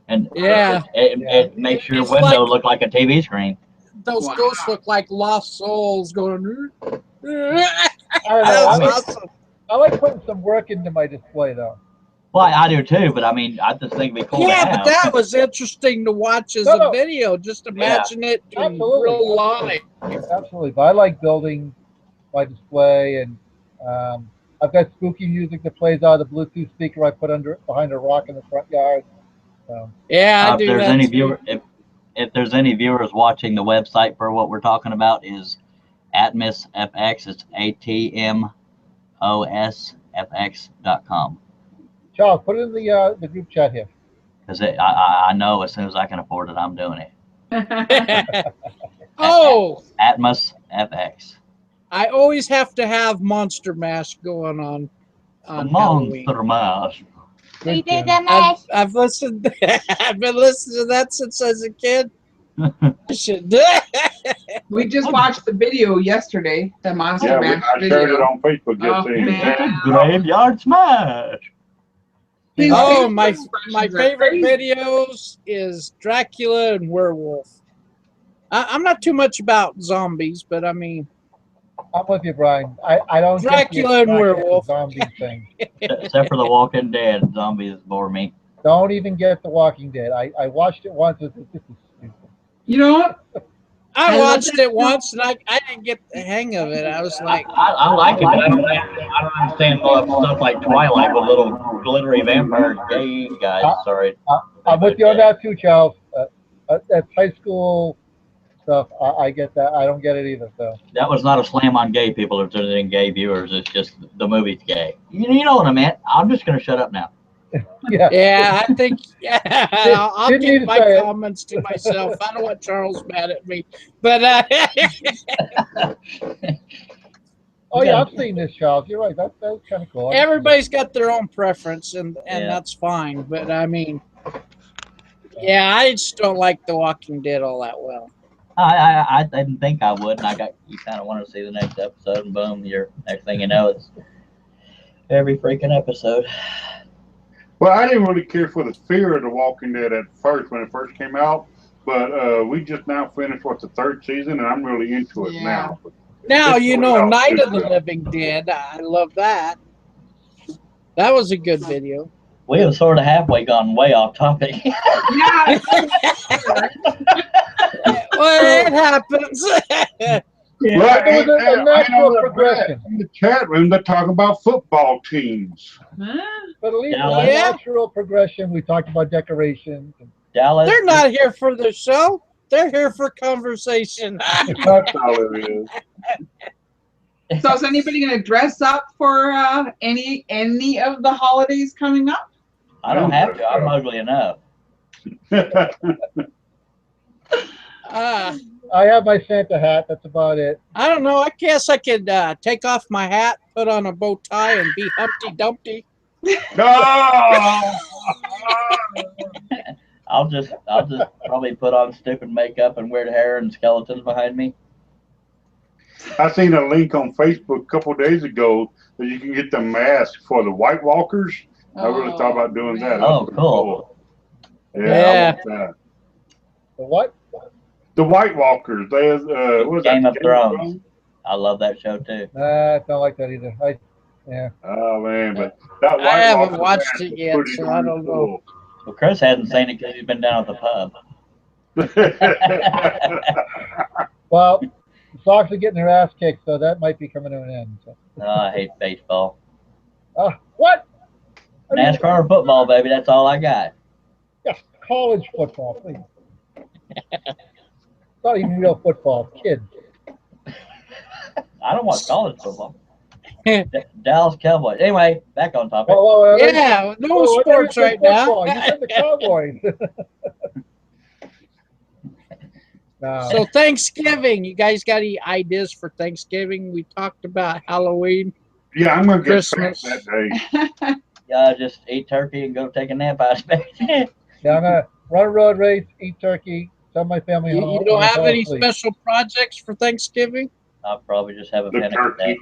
and Yeah. it makes your It's window like- look like a TV screen. Those Wow. ghosts look like lost souls going. I don't know. That's I mean- awesome. I like putting some work into my display, though. Well, I do too, but I mean, I just think it'd be cool to Yeah, have. but that was interesting to watch as No. a video. Just imagine it in Absolutely. real life. Absolutely. But I like building my display, and I've got spooky music that plays out of the Bluetooth speaker I put behind a rock in the front yard. So, Yeah, I If do there's that any too. viewer, if there's any viewers watching, the website for what we're talking about is Atmos FX. It's ATMOSFX.com. Charles, put it in the group chat here. Because I know as soon as I can afford it, I'm doing it. Oh, Atmos FX. I always have to have Monster Mash going on Halloween. Monster Mash. Good tune. I've listened. I've been listening to that since I was a kid. I should. We just watched the video yesterday, the Monster Yeah, Mash I shared it video. on Facebook Oh, yesterday. man. Graveyard Smash. His Oh, facial my expressions are favorite crazy. videos is Dracula and Werewolf. I'm not too much about zombies, but I mean, I'm with you, Brian. I don't Dracula get the and Werewolf. zombie thing. Except for The Walking Dead, zombies bore me. Don't even get The Walking Dead. I watched it once. This is stupid. You know what? I I love watched that it once and I didn't get the hang of it. I was like, I like it, but I don't understand stuff like Twilight with little glittery vampire gay guys. Sorry. I'm with you on that too, Charles. That's high school stuff. I get that. I don't get it either. So That was not a slam on gay people if there's any gay viewers. It's just the movie's gay. You know what I meant. I'm just going to shut up now. yeah. yeah, I think, yeah, I'll Didn't need keep to my say it. comments to myself. I don't want Charles mad at me, but Oh yeah, I've seen this, Charles. You're right. That's kind of cool. everybody's got their own preference, and Yeah. that's fine. But I mean, yeah, I just don't like The Walking Dead all that well. I didn't think I would, and you kind of want to see the next episode, and boom, next thing you know, it's every freaking episode. Well, I didn't really care for the fear of The Walking Dead at first when it first came out, but we just now finished the third season, and I'm really into it Yeah. now. Now It's you going know out. Night of the Living Dead. I love that. That was a good video. We have sort of halfway gone way off topic. Yeah. Well, it happens. Well, It was a natural I progression. in the chat room, they're talking about football teams. Huh? But at least it was Yeah. a natural progression. We talked about decorations. Dallas. They're not here for the show. They're here for conversation. That's all it is. So is anybody going to dress up for any of the holidays coming up? I don't have to. I'm ugly enough. I have my Santa hat. That's about it. I don't know. I guess I could take off my hat, put on a bow tie, and be Humpty Dumpty. No! I'll just probably put on stupid makeup and weird hair and skeletons behind me. I seen a link on Facebook a couple days ago that you can get the mask for the White Walkers. I really thought about doing that. Oh, cool. Yeah. I want that. The what? The White Walkers. They what was Game that? of Thrones. I love that show too. I don't like that either. Yeah. Oh man, but that White I haven't Walker watched mask it is yet, pretty so I don't know. Well, Chris hasn't seen it because he's been down at the pub. Well, the Sox are getting their ass kicked, so that might be coming to an end. So. Oh, I hate baseball. What? I mean, NASCAR and football, baby. That's all I got. yeah, college football, please. It's not even real football, kids. I don't watch college football. Dallas Cowboys. Anyway, back on topic. Yeah, no I sports never right said now. football. You said the Cowboys. No. So Thanksgiving, you guys got any ideas for Thanksgiving? We talked about Halloween. Yeah, I'm gonna get fat Christmas. that day. Yeah, just eat turkey and go take a nap, I expect. Yeah, I'm gonna run a road race, eat turkey, tell my family home. You don't and have fall any asleep. special projects for Thanksgiving? I'll probably just have a The panic turkey. attack.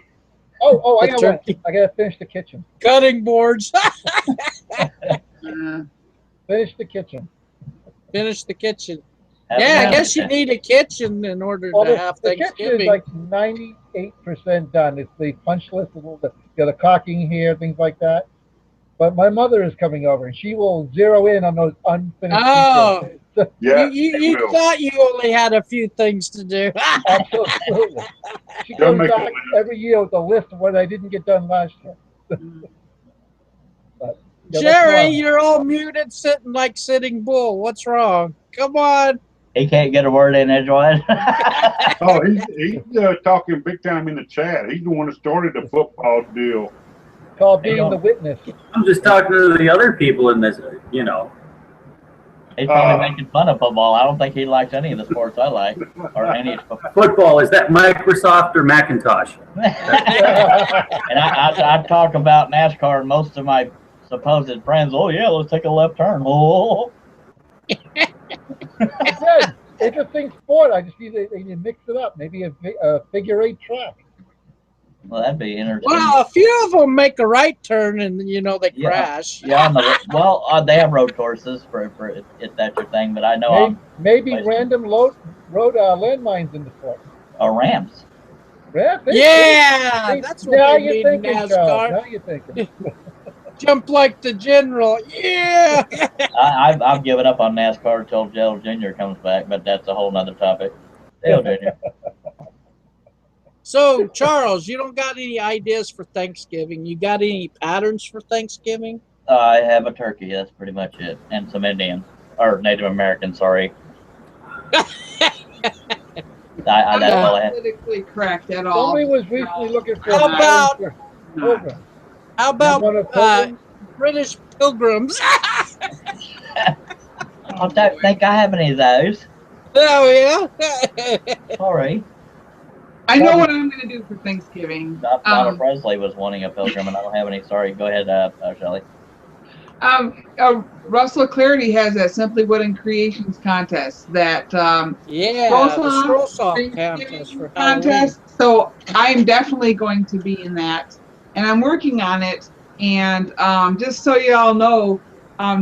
Oh, I The got one. turkey. I gotta finish the kitchen. Cutting boards. Finish the kitchen. Finish the kitchen. Have a Yeah, I panic guess you attack. need a kitchen in order Well, to the have kitchen is Thanksgiving. like 98% done. It's the punch list, the caulking here, things like that. But my mother is coming over, and she will zero in on those unfinished Oh. details. Yeah, You will. thought you only had a few things to do. Absolutely. She They'll comes make back a list. every year with a list of what I didn't get done last year. But, yeah, that's Jerry, wrong. you're all muted, sitting like Sitting Bull. What's wrong? Come on. He can't get a word in edgewise. Oh, he's talking big time in the chat. He's the one that started the football deal. Called being the witness. I'm just talking to the other people in this, you know. He's probably making fun of football. I don't think he likes any of the sports I like. Or any of Football, is that Microsoft or Macintosh? And I talk about NASCAR, and most of my supposed friends, oh yeah, let's take a left turn. Oh. Good. Interesting sport. I just need to mix it up. Maybe a figure eight track. Well, that'd be interesting. Well, a few of them make a right turn and, they Yeah. crash. Yeah, they have road courses for if that's your thing, but I know Maybe Place- random road landmines in the sport. Rams. Yeah, that's what now they you're need in thinking, Charles. NASCAR. Now you're thinking. Jump like the general. Yeah. I've given up on NASCAR until Dale Jr. comes back, but that's a whole nother topic. Dale Jr. So, Charles, you don't got any ideas for Thanksgiving? You got any patterns for Thanksgiving? I have a turkey. That's pretty much it, and some Indians or Native Americans. Sorry. That's all I have. Politically correct at all. Somebody was recently looking for How about- program. How about British pilgrims? I don't think I have any of those. Oh, yeah. Sorry. I know what I'm going to do for Thanksgiving. Donald Presley was wanting a pilgrim, and I don't have any. Sorry. Go ahead, Shelley. Russell Clarity has that Simply Wooden Creations contest that Yeah, Rosa the scroll soft Thanksgiving contest for contest. So I'm definitely going to be in that, and I'm working on it. And just so you all know,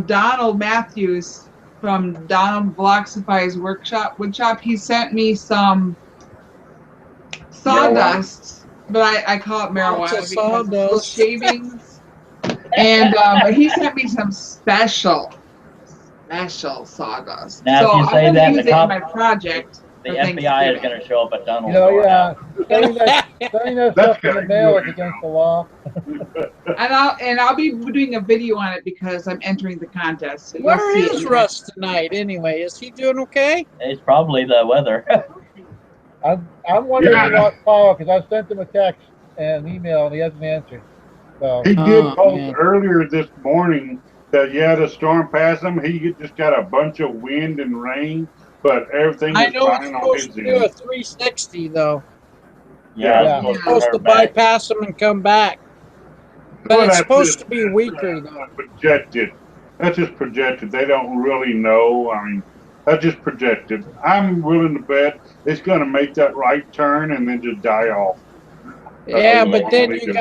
Donald Matthews from Donald Vloxify's woodshop, he sent me some sawdust, but I call it marijuana Lots of because it's little sawdust. shavings. And but he sent me some special sawdust. Now, so if you I'm say going that, to the use it in cop- my project. The for FBI is Thanksgiving. going to show up at Donald's You know, door yeah, now. sending that stuff in the mail is against the law. And I'll be doing a video on it because I'm entering the contest. So you'll Where see it is in Russ tonight anyway? Is he doing okay? It's probably the weather. I'm wondering if he Yeah. lost power because I sent him a text and email and he hasn't answered. So He did Oh, post man. earlier this morning that the storm passed him. He just got a bunch of wind and rain, but everything I was know it's fine on supposed his to do a end. 360 though. Yeah, Yeah. it's It's supposed to turn back. bypass them and come back. But Well, it's that's supposed just, to be weaker though. projected. That's just projected. They don't really know. I mean, that's just projected. I'm willing to bet it's going to make that right turn and then just die off. That's Yeah, what but they then normally you do.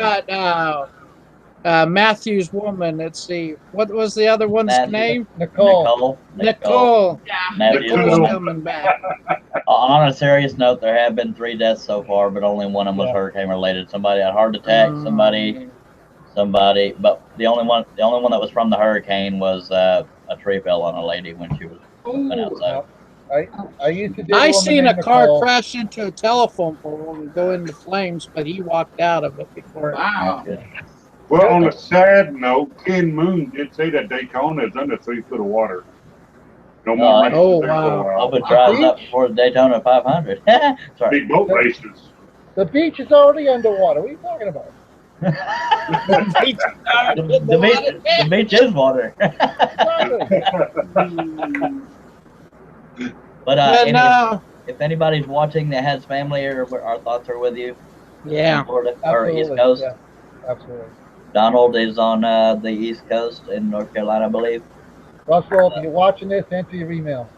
got Matthew's woman. Let's see, what was the other one's Matthew. name? Nicole. Nicole. Yeah. Matthew's Nicole. Nicole's woman. coming back. On a serious note, there have been 3 deaths so far, but only one of them was Yeah. hurricane related. Somebody had a heart attack. Somebody. But the only one that was from the hurricane was a tree fell on a lady when she was went Ooh. outside. I used to date I a woman seen a named car Nicole. crash into a telephone pole and go into flames, but he walked out of it before. Wow. That's good. Well, on a sad note, Ken Moon did say that Daytona is under 3 foot of water. No more races Oh, there for wow. a while. Hope it dries up before the Daytona 500. Sorry. Big boat races. The beach is already underwater. What are you talking about? The beach is water. Exactly. But But no, if anybody's watching that has family, or our thoughts are with you. yeah. In Florida or East Absolutely. Coast. Yeah, absolutely. Donald is on the East Coast in North Carolina, I believe. Russell, if you're watching this, answer your email.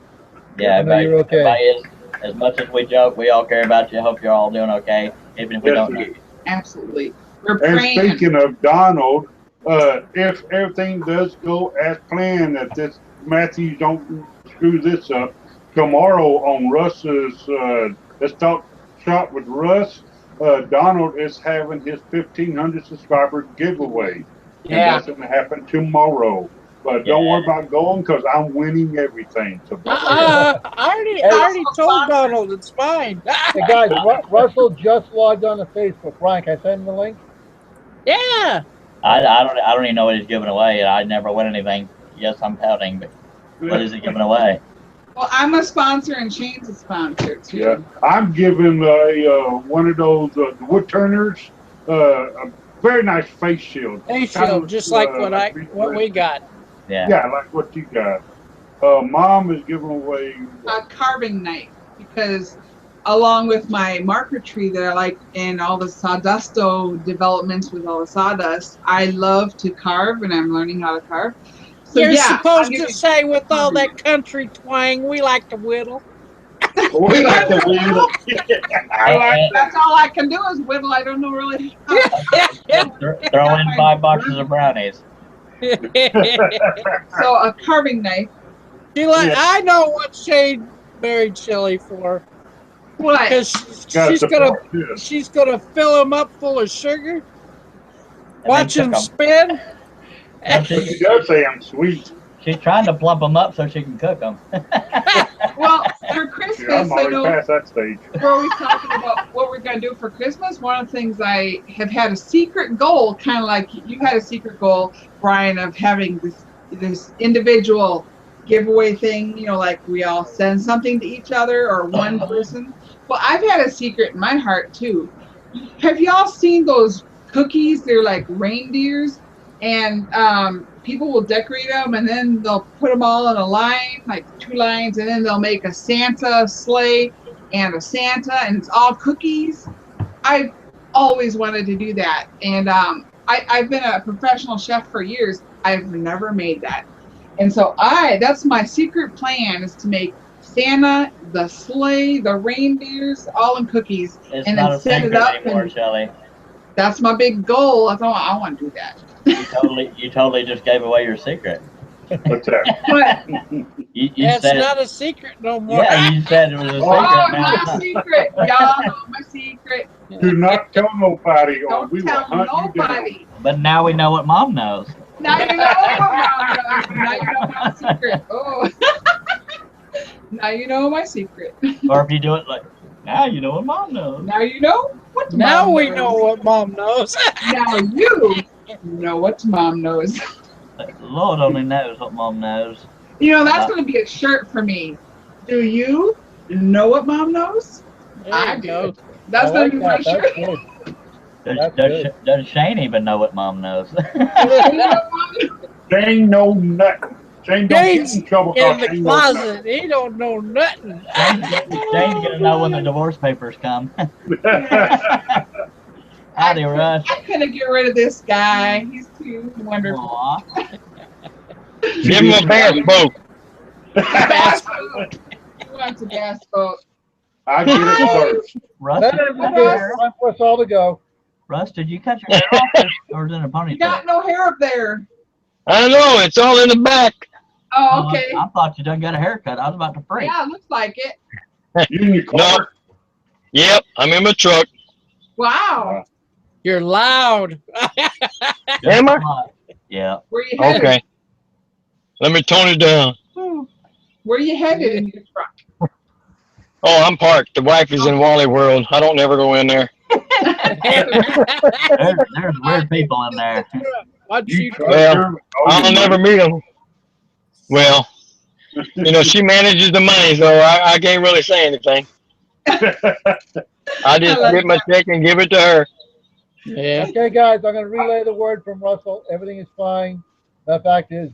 Yeah, I know you're okay. everybody is. As much as we joke, we all care about you. Hope you're all doing okay, even if we Yes, don't we know do. you. Absolutely. We're And praying. speaking of Donald, if everything does go as planned, that this Matthews don't screw this up, tomorrow on Russ's Let's Talk Shop with Russ, Donald is having his 1,500 subscriber giveaway. And Yeah. that's going to happen tomorrow. But don't worry about going because I'm winning everything. So I already told Donald it's fine. Hey guys, Russell just logged on to Facebook. Brian, can I send him the link? Yeah. I don't even know what he's giving away. I never win anything. Yes, I'm pouting, but what is he giving away? Well, I'm a sponsor and Shane's a sponsor too. yeah, I'm giving one of those wood turners a very nice face shield. Face Kind shield, of, just like like what we got. Yeah. Yeah, like what you got. Mom is giving away. A carving knife, because along with my marker tree that I like and all the sawdusto developments with all the sawdust, I love to carve and I'm learning how to carve. So You're yeah, supposed to say with all that country twang, we like to whittle. We like the wheel. I like that's all I can do is whittle. I don't know really. Throw in 5 boxes of brownies. So a carving knife. I know what Shane married Shelly for. What? Because she's gonna fill him up full of sugar, watch him spin. She does say I'm sweet. She's trying to plump them up so she can cook them. Well, for Christmas, I'm I already know past that stage. we're always talking about what we're going to do for Christmas. One of the things I have had a secret goal, kind of like you had a secret goal, Brian, of having this individual giveaway thing, you know, like we all send something to each other or one person. Well, I've had a secret in my heart too. Have y'all seen those cookies? They're like reindeers, and people will decorate them, and then they'll put them all in a line, like 2 lines, and then they'll make a Santa sleigh and a Santa, and it's all cookies. I've always wanted to do that, and I've been a professional chef for years. I've never made that, and so that's my secret plan, is to make Santa, the sleigh, the reindeers, all in cookies, It's and not then a set it secret up. anymore, And Shelly. that's my big goal. I want to do that. You totally just gave away your secret. What's that? But You It's said, not a secret no more. yeah, you said it was a oh, secret. Now my it's not. secret. Y'all know my secret. Do not tell nobody, or Don't we will tell hunt you down. nobody. But now we know what Mom knows. Now you know what mom knows. Now you know my secret. Oh. Now you know my secret. Or if you do it like, now you know what Mom knows. Now you know what Now mom we knows. know what Mom knows. Now you know what mom knows. Lord only knows what Mom knows. You know, that's going to be a shirt for me. Do you know what mom knows? There I you do. go. That's I going like to be my that. shirt. That's good. That's good. Does Shane even know what Mom knows? You know what mom knows? Shane know nothing. Shane don't get Shane's in trouble in because the Shane knows nothing. closet. He don't know nothing. Shane's gonna know when the divorce papers come. Howdy, Russ. I couldn't get rid of this guy. He's too wonderful. Aw. Give him a bass boat. Bass boat. He wants a bass boat. I get it first. Russ, That did is you a cut good your hair off? time for us all to go. Russ, did you cut your hair off or is it in a You ponytail? got no hair up there. I know, it's all in the back. Oh, okay. I thought you done got a haircut. I was about to freak. Yeah, it looks like it. You in your car? Yep, I'm in my truck. Wow. You're loud. Am I? Yeah. Where you headed? Okay. Let me tone it down. Where you headed in your truck? Oh, I'm parked. The wife is in Wally World. I don't never go in there. There's weird people in there. Watch you. Well, I'll never meet them. Well, you know, she manages the money, so I can't really say anything. I just get my check and give it to her. Yeah. Okay, guys, I'm going to relay the word from Russell. Everything is fine. The fact is,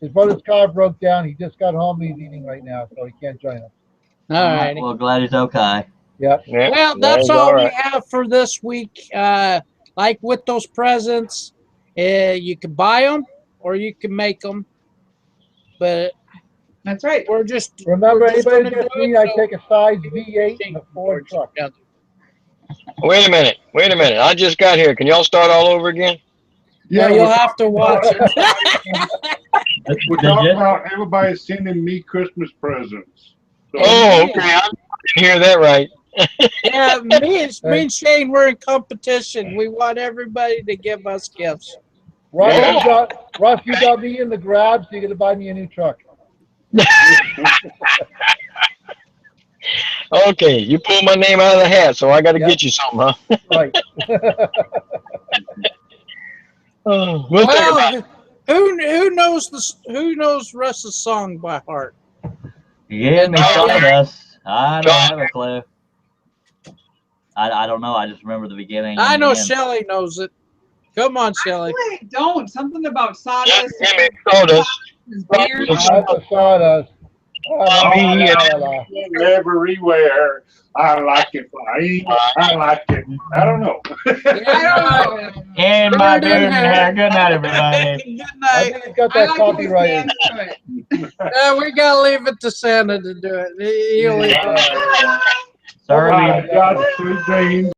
his brother's car broke down. He just got home. He's eating right now, so he can't join us. All right. Well, glad he's okay. Yep. Yeah, Well, that's is all we right. have for this week. Like with those presents, you can buy them or you can make them. But That's right. we're just Remember, we're just anybody gonna gets do it, me, I so- take a size V8 in the Ford truck. Wait a minute. Wait a minute. I just got here. Can y'all start all over again? Yeah, Yeah, you'll we're have to watch it. We're talking about everybody sending me Christmas presents. So, Oh, okay. I didn't hear that right. Yeah, me and Shane, we're in competition. We want everybody to give us gifts. Russ, Yeah. you got me in the grab, so you're going to buy me a new truck. Okay, you pulled my name out of the hat, so I got to Yep. get you something, huh? Right. Oh, we'll think about it. Well, who knows Russ's song by heart? You gave me sawdust. I don't have a clue. I don't know. I just remember the beginning. I and know the end. Shelley knows it. Come on, Shelley. Actually, don't. Something about sawdust. Give me sawdust. His beard. That's the sawdust. La, la, la, la, la. everywhere. I like it flying. I like it. I don't know. I don't know. And my beard hair. Good night, everybody. Good I night. think it's got I that like copyrighted. We gotta leave it to Santa to do it. He'll leave it. Sorry, Oh, my God, sweet dreams.